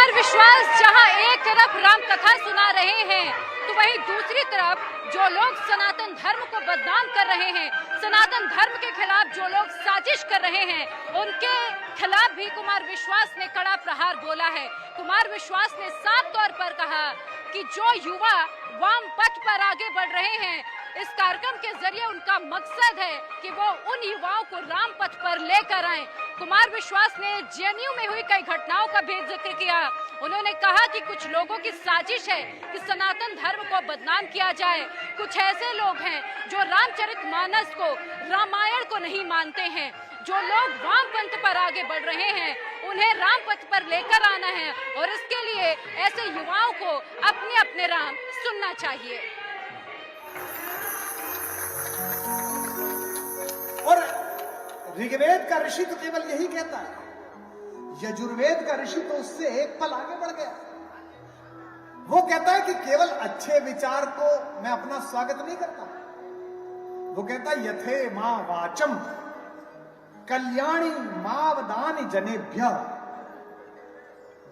कुमार विश्वास जहां एक तरफ राम कथा सुना रहे हैं तो वहीं दूसरी तरफ जो लोग सनातन धर्म को बदनाम कर रहे हैं, सनातन धर्म के खिलाफ जो लोग साजिश कर रहे हैं, उनके खिलाफ भी कुमार विश्वास ने कड़ा प्रहार बोला है। कुमार विश्वास ने साफ तौर पर कहा कि जो युवा वाम पथ पर आगे बढ़ रहे हैं, इस कार्यक्रम के जरिए उनका मकसद है कि वो उन युवाओं को राम पथ पर लेकर आएं। कुमार विश्वास ने जेएनयू में हुई कई घटनाओं का भी जिक्र किया। उन्होंने कहा कि कुछ लोगों की साजिश है कि सनातन धर्म को बदनाम किया जाए। कुछ ऐसे लोग हैं जो रामचरितमानस को, रामायण को नहीं मानते हैं। जो लोग वाम पंथ पर आगे बढ़ रहे हैं, उन्हें राम पथ पर लेकर आना है और इसके लिए ऐसे युवाओं को अपने अपने राम सुनना चाहिए। और ऋग्वेद का ऋषि तो केवल यही कहता है, यजुर्वेद का ऋषि तो उससे एक पल आगे बढ़ गया। वो कहता है कि केवल अच्छे विचार को मैं अपना स्वागत नहीं करता। वो कहता है यथे मां वाचम कल्याणी मावदानी जनेभ्य।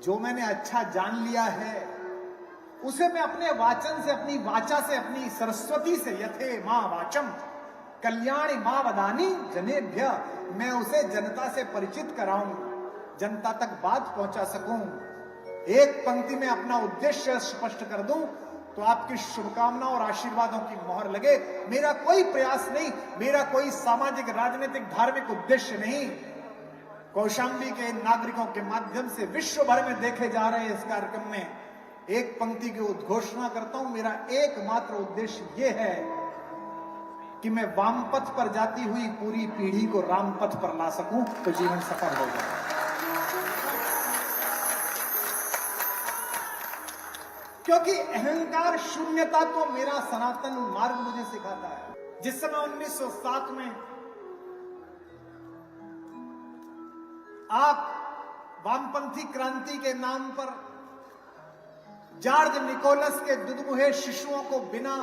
जो मैंने अच्छा जान लिया है उसे मैं अपने वाचन से, अपनी वाचा से, अपनी सरस्वती से, यथे मां वाचम कल्याणी मावदानी जनेभ्य, मैं उसे जनता से परिचित कराऊं, जनता तक बात पहुंचा सकूं। एक पंक्ति में अपना उद्देश्य स्पष्ट कर दूं तो आपकी शुभकामनाओं और आशीर्वादों की मोहर लगे। मेरा कोई प्रयास नहीं, मेरा कोई सामाजिक, राजनीतिक, धार्मिक उद्देश्य नहीं। कौशाम्बी के इन नागरिकों के माध्यम से विश्व भर में देखे जा रहे इस कार्यक्रम में एक पंक्ति की उद्घोषणा करता हूं, मेरा एकमात्र उद्देश्य यह है कि मैं वाम पथ पर जाती हुई पूरी पीढ़ी को राम पथ पर ला सकूं तो जीवन सफल हो जाए। क्योंकि अहंकार शून्यता तो मेरा सनातन मार्ग मुझे सिखाता है। जिस समय 1907 में आप वामपंथी क्रांति के नाम पर जॉर्ज निकोलस के दुधमुहे शिशुओं को बिना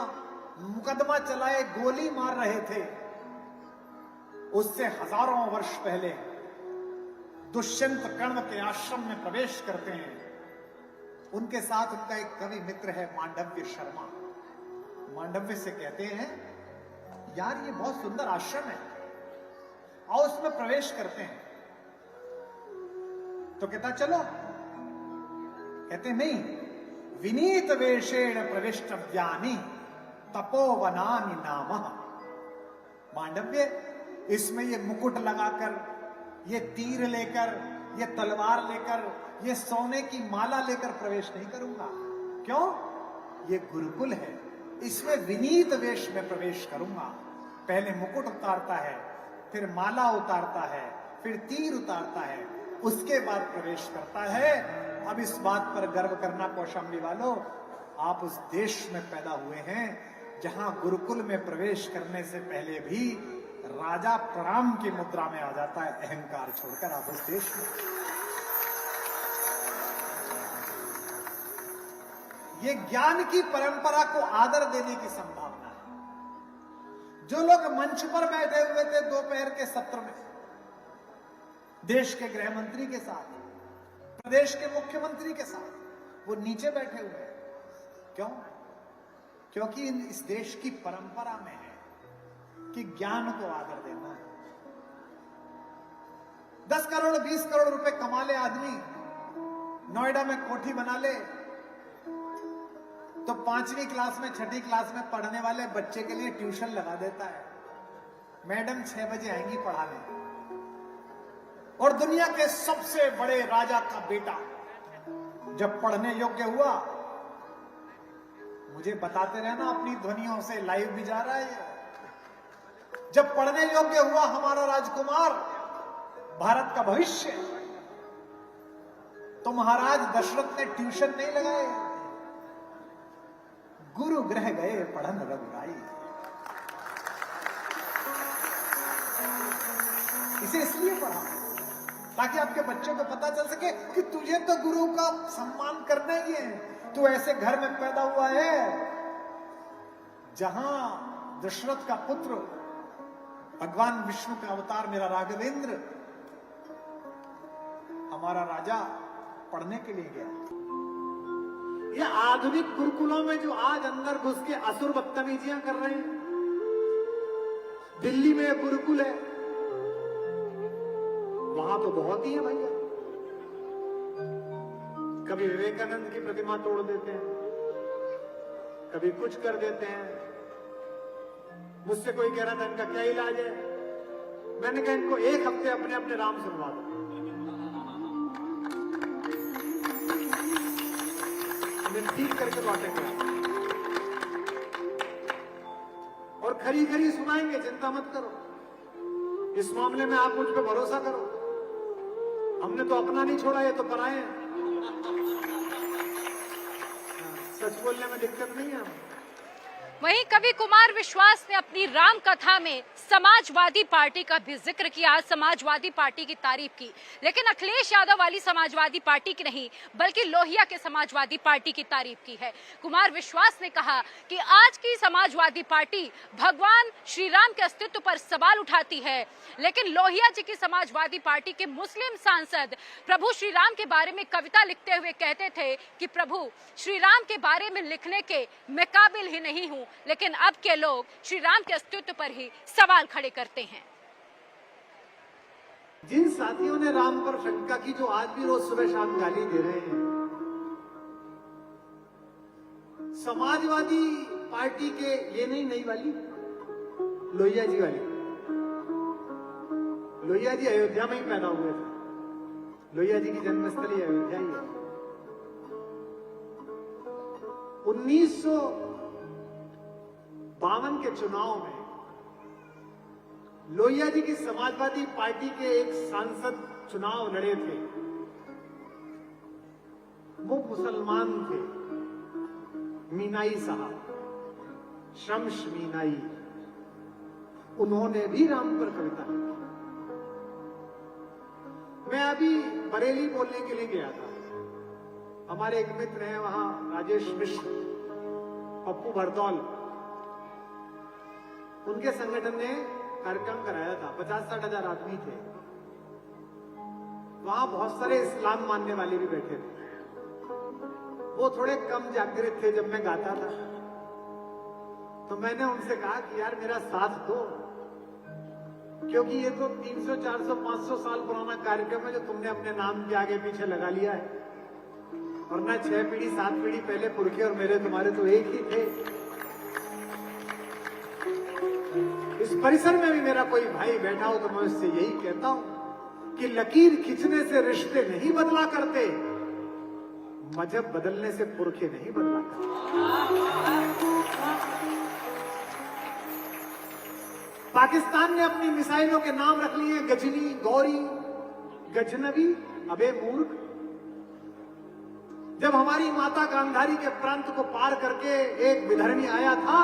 मुकदमा चलाए गोली मार रहे थे, उससे हजारों वर्ष पहले दुष्यंत कर्ण के आश्रम में प्रवेश करते हैं। उनके साथ उनका एक कवि मित्र है मांडव्य शर्मा। मांडव्य से कहते हैं, यार ये बहुत सुंदर आश्रम है, आओ उसमें प्रवेश करते हैं। तो कहता चलो। कहते नहीं, विनीत वेशेण प्रविष्टव्यानि तपोवनानि नामः। मांडव्य, इसमें ये मुकुट लगाकर, ये तीर लेकर, ये तलवार लेकर, ये सोने की माला लेकर प्रवेश नहीं करूंगा। क्यों? ये गुरुकुल है, इसमें विनीत वेश में प्रवेश करूंगा। पहले मुकुट उतारता है, फिर माला उतारता है, फिर तीर उतारता है, उसके बाद प्रवेश करता है। अब इस बात पर गर्व करना कौशाम्बी वालों, आप उस देश में पैदा हुए हैं जहां गुरुकुल में प्रवेश करने से पहले भी राजा प्रणाम की मुद्रा में आ जाता है। अहंकार छोड़कर आप उस देश में, ये ज्ञान की परंपरा को आदर देने की संभावना है। जो लोग मंच पर बैठे हुए थे दोपहर के सत्र में, देश के गृह मंत्री के साथ, प्रदेश के मुख्यमंत्री के साथ, वो नीचे बैठे हुए हैं। क्यों? क्योंकि इस देश की परंपरा में है कि ज्ञान को आदर देना है। 10 करोड़ 20 करोड़ रुपए कमा ले आदमी, नोएडा में कोठी बना ले, तो 5वीं क्लास में, 6ठी क्लास में पढ़ने वाले बच्चे के लिए ट्यूशन लगा देता है। मैडम 6 बजे आएंगी पढ़ाने। और दुनिया के सबसे बड़े राजा का बेटा जब पढ़ने योग्य हुआ, मुझे बताते रहना अपनी ध्वनियों से, लाइव भी जा रहा है। जब पढ़ने योग्य हुआ हमारा राजकुमार, भारत का भविष्य, तो महाराज दशरथ ने ट्यूशन नहीं लगाए, गुरु गृह गए पढ़न रघुराई। इसे इसलिए पढ़ा ताकि आपके बच्चों को पता चल सके कि तुझे तो गुरु का सम्मान करना ही है। तू ऐसे घर में पैदा हुआ है जहां दशरथ का पुत्र, भगवान विष्णु का अवतार मेरा राघवेंद्र, हमारा राजा पढ़ने के लिए गया। ये आधुनिक गुरुकुलों में जो आज अंदर घुस के असुर बदतमीजियां कर रहे हैं, दिल्ली में एक गुरुकुल है, वहां तो बहुत ही है भैया। कभी विवेकानंद की प्रतिमा तोड़ देते हैं, कभी कुछ कर देते हैं। मुझसे कोई कह रहा था इनका क्या इलाज है, मैंने कहा इनको एक हफ्ते अपने अपने राम सुनवा दो, ठीक करके लौटेंगे और खरी खरी सुनाएंगे। चिंता मत करो, इस मामले में आप मुझ पे भरोसा करो। हमने तो अपना नहीं छोड़ा, ये तो पराए हैं। सच बोलने में दिक्कत नहीं है। वहीं कवि कुमार विश्वास ने अपनी राम कथा में समाजवादी पार्टी का भी जिक्र किया, समाजवादी पार्टी की तारीफ की, लेकिन अखिलेश यादव वाली समाजवादी पार्टी की नहीं बल्कि लोहिया के समाजवादी पार्टी की तारीफ की है। कुमार विश्वास ने कहा कि आज की समाजवादी पार्टी भगवान श्री राम के अस्तित्व पर सवाल उठाती है, लेकिन लोहिया जी की समाजवादी पार्टी के मुस्लिम सांसद प्रभु श्री राम के बारे में कविता लिखते हुए कहते थे कि प्रभु श्री राम के बारे में लिखने के मैं काबिल ही नहीं हूं, लेकिन अब के लोग श्री राम के अस्तित्व पर ही सवाल खड़े करते हैं। जिन साथियों ने राम पर शंका की, जो आज भी रोज सुबह शाम गाली दे रहे हैं, समाजवादी पार्टी के ये नहीं नई वाली लोहिया जी वाली। लोहिया जी अयोध्या में ही पैदा हुए थे, लोहिया जी की जन्मस्थली अयोध्या ही है। 1952 के चुनाव में लोहिया जी की समाजवादी पार्टी के एक सांसद चुनाव लड़े थे। वो मुसलमान थे, मीनाई साहब, शम्स मीनाई। उन्होंने भी राम पर कविता लिखी। मैं अभी बरेली बोलने के लिए गया था, हमारे एक मित्र हैं वहां, राजेश मिश्र, पप्पू भरतौल, उनके संगठन ने कार्यक्रम कराया था। 50-60 हजार आदमी थे वहां, बहुत सारे इस्लाम मानने वाले भी बैठे थे। वो थोड़े कम जागृत थे जब मैं गाता था, तो मैंने उनसे कहा कि यार मेरा साथ दो, क्योंकि ये तो 300, 400, 500 साल पुराना कार्यक्रम है जो तुमने अपने नाम के आगे पीछे लगा लिया है, और ना 6 पीढ़ी 7 पीढ़ी पहले पुरखे और मेरे तुम्हारे तो एक ही थे। इस परिसर में भी मेरा कोई भाई बैठा हो तो मैं उससे यही कहता हूं कि लकीर खींचने से रिश्ते नहीं बदला करते, मजहब बदलने से पुरखे नहीं बदला करते। पाकिस्तान ने अपनी मिसाइलों के नाम रख लिए गजनी, गौरी, गजनवी। अबे मूर्ख, जब हमारी माता गांधारी के प्रांत को पार करके एक विधर्मी आया था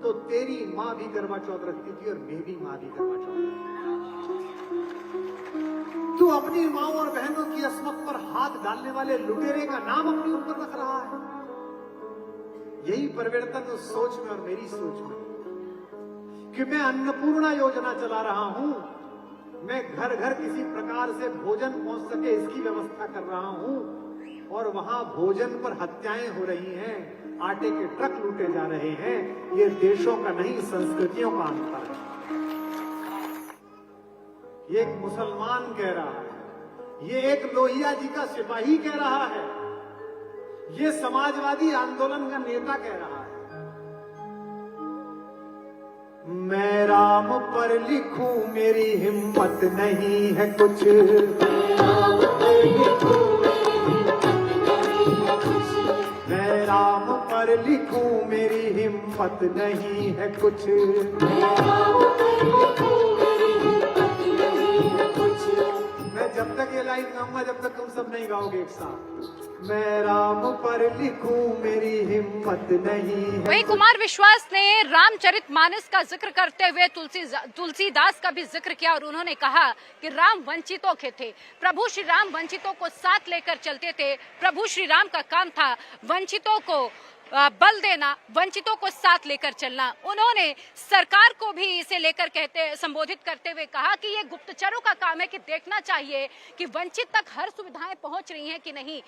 तो तेरी मां भी करवा चौथ रखती थी और मेरी मां भी करवा चौथ रखती। तू अपनी मां और बहनों की अस्मत पर हाथ डालने वाले लुटेरे का नाम अपने ऊपर रख रहा है। यही परिवर्तन उस सोच में और मेरी सोच में कि मैं अन्नपूर्णा योजना चला रहा हूं, मैं घर घर किसी प्रकार से भोजन पहुंच सके इसकी व्यवस्था कर रहा हूं, और वहां भोजन पर हत्याएं हो रही हैं, आटे के ट्रक लूटे जा रहे हैं। ये देशों का नहीं, संस्कृतियों का अंतर है। ये एक मुसलमान कह रहा है, ये एक लोहिया जी का सिपाही कह रहा है, ये समाजवादी आंदोलन का नेता कह रहा है। मैं राम पर लिखूं मेरी हिम्मत नहीं है कुछ, मैं राम पर लिखूं मेरी हिम्मत नहीं है कुछ, मैं जब तक ये लाइन गाऊंगा जब तक तुम सब नहीं गाओगे एक साथ। मैं राम पर लिखूं मेरी हिम्मत नहीं है। वहीं कुमार विश्वास ने रामचरितमानस का जिक्र करते हुए तुलसीदास का भी जिक्र किया, और उन्होंने कहा कि राम वंचितों के थे, प्रभु श्री राम वंचितों को साथ लेकर चलते थे। प्रभु श्री राम का काम था वंचितों को बल देना, वंचितों को साथ लेकर चलना। उन्होंने सरकार को भी इसे लेकर संबोधित करते हुए कहा कि ये गुप्तचरों का काम है कि देखना चाहिए कि वंचित तक हर सुविधाएं पहुंच रही हैं कि नहीं।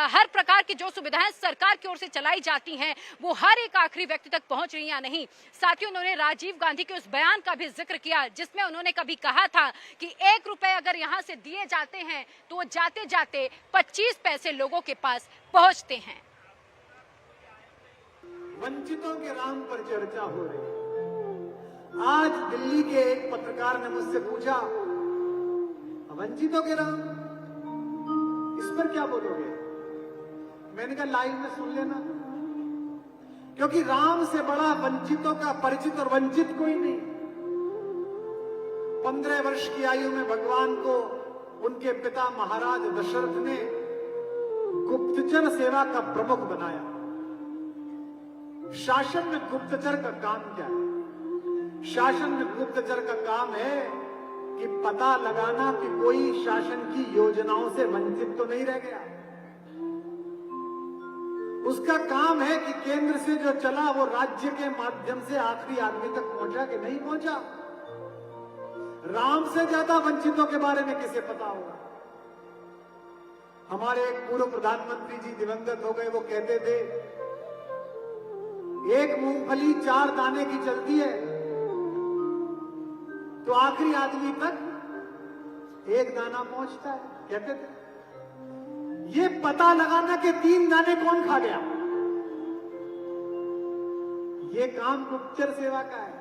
हर प्रकार की जो सुविधाएं सरकार की ओर से चलाई जाती हैं वो हर एक आखिरी व्यक्ति तक पहुंच रही हैं या नहीं। साथ ही उन्होंने राजीव गांधी के उस बयान का भी जिक्र किया जिसमें उन्होंने कभी कहा था कि 1 रुपए अगर यहां से दिए जाते हैं तो वो जाते जाते 25 पैसे लोगों के पास पहुंचते हैं। वंचितों के राम पर चर्चा हो रही है। आज दिल्ली के एक पत्रकार ने मुझसे पूछा, वंचितों के राम, इस पर क्या बोलोगे? मैंने कहा लाइव में सुन लेना, क्योंकि राम से बड़ा वंचितों का परिचित और वंचित कोई नहीं। 15 वर्ष की आयु में भगवान को उनके पिता महाराज दशरथ ने गुप्तचर सेवा का प्रमुख बनाया। शासन में गुप्तचर का काम क्या है? शासन में गुप्तचर का काम है कि पता लगाना कि कोई शासन की योजनाओं से वंचित तो नहीं रह गया। उसका काम है कि केंद्र से जो चला वो राज्य के माध्यम से आखिरी आदमी तक पहुंचा कि नहीं पहुंचा। राम से ज्यादा वंचितों के बारे में किसे पता होगा? हमारे एक पूर्व प्रधानमंत्री जी दिवंगत हो गए, वो कहते थे एक मूंगफली 4 दाने की चलती है तो आखिरी आदमी तक 1 दाना पहुंचता है। कहते थे ये पता लगाना कि 3 दाने कौन खा गया, ये काम गुप्तचर सेवा का है।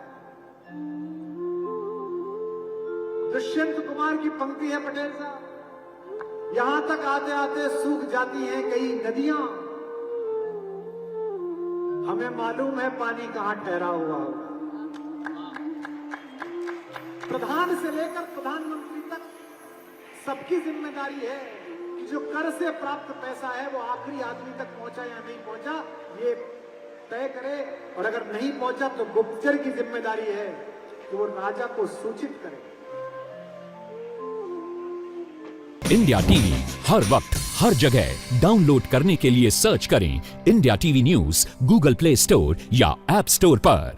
दुष्यंत कुमार की पंक्ति है पटेल साहब, यहां तक आते आते सूख जाती हैं कई नदियां, हमें मालूम है पानी कहां ठहरा हुआ होगा। प्रधान से लेकर प्रधानमंत्री तक सबकी जिम्मेदारी है कि जो कर से प्राप्त पैसा है वो आखिरी आदमी तक पहुंचा या नहीं पहुंचा ये तय करे, और अगर नहीं पहुंचा तो गुप्तचर की जिम्मेदारी है कि वो राजा को सूचित करे। इंडिया टीवी हर वक्त हर जगह डाउनलोड करने के लिए सर्च करें India TV news Google play store या ऐप स्टोर पर।